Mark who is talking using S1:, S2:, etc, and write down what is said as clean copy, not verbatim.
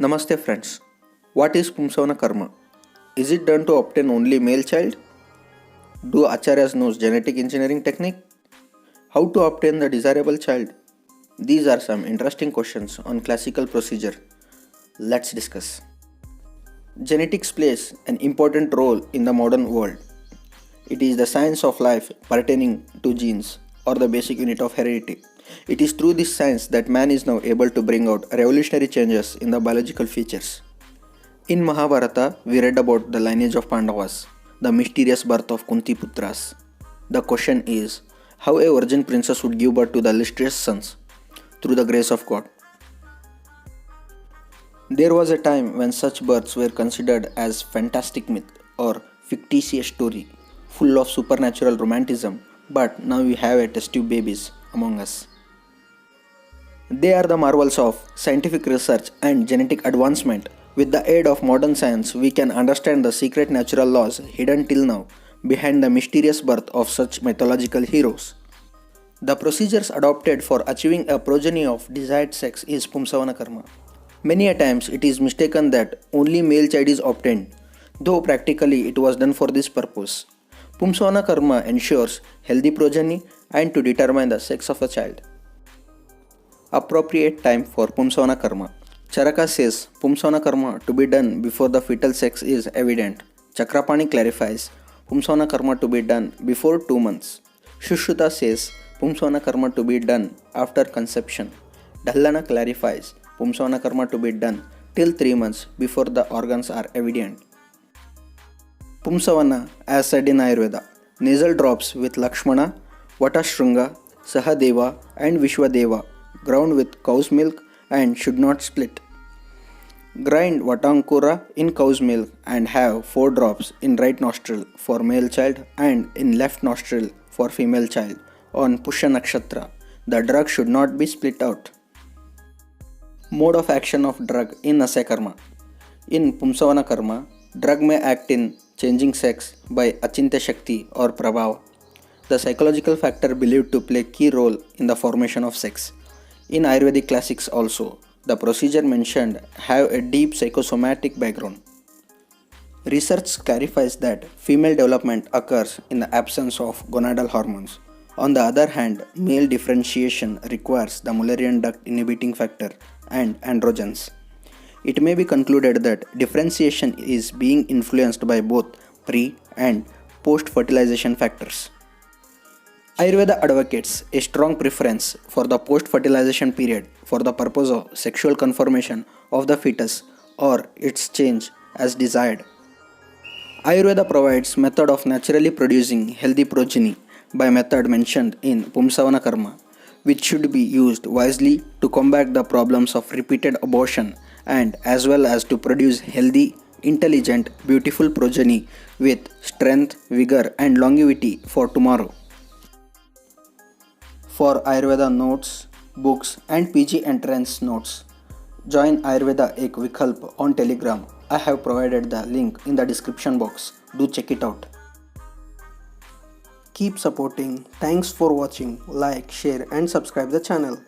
S1: Namaste friends. What is Pumsavana Karma? Is it done to obtain only male child? Do Acharyas knows genetic engineering technique? How to obtain the desirable child? These are some interesting questions on classical procedure. Let's discuss. Genetics plays an important role in the modern world. It is the science of life pertaining to genes or the basic unit of heredity. It is through this science that man is now able to bring out revolutionary changes in the biological features. In Mahabharata, we read about the lineage of Pandavas, the mysterious birth of Kunti Putras. The question is, how a virgin princess would give birth to the illustrious sons? Through the grace of God. There was a time when such births were considered as fantastic myth or fictitious story, full of supernatural romanticism, but now we have a test tube babies among us. They are the marvels of scientific research and genetic advancement. With the aid of modern science, we can understand the secret natural laws hidden till now behind the mysterious birth of such mythological heroes. The procedures adopted for achieving a progeny of desired sex is Pumsavana Karma. Many a times it is mistaken that only male child is obtained, though practically it was done for this purpose. Pumsavana Karma ensures healthy progeny and to determine the sex of a child. Appropriate time for Pumsavana Karma. Charaka says Pumsavana Karma to be done before the fetal sex is evident. Chakrapani clarifies Pumsavana Karma to be done before 2 months. Shushruta says Pumsavana Karma to be done after conception. Dhallana clarifies Pumsavana Karma to be done till 3 months before the organs are evident. Pumsavana, as said in Ayurveda, nasal drops with Lakshmana, Vatashrunga, Sahadeva and Vishwadeva, ground with cow's milk and should not split. Grind Vatankura in cow's milk and have 4 drops in right nostril for male child and in left nostril for female child on Pusha Nakshatra. The drug should not be split out. Mode of action of drug in Asya Karma. In Pumsavana Karma, drug may act in changing sex by Achintya Shakti or Prabhava, the psychological factor believed to play key role in the formation of sex. In Ayurvedic classics also, the procedure mentioned have a deep psychosomatic background. Research clarifies that female development occurs in the absence of gonadal hormones. On the other hand, male differentiation requires the Mullerian duct inhibiting factor and androgens. It may be concluded that differentiation is being influenced by both pre and post-fertilization factors. Ayurveda advocates a strong preference for the post-fertilization period for the purpose of sexual conformation of the fetus or its change as desired. Ayurveda provides method of naturally producing healthy progeny by method mentioned in Pumsavana Karma, which should be used wisely to combat the problems of repeated abortion and as well as to produce healthy, intelligent, beautiful progeny with strength, vigor and longevity for tomorrow. For Ayurveda notes, books and PG entrance notes, join Ayurveda Ek Vikalp on Telegram. I have provided the link in the description box. Do check it out. Keep supporting. Thanks for watching. Like, share and subscribe the channel.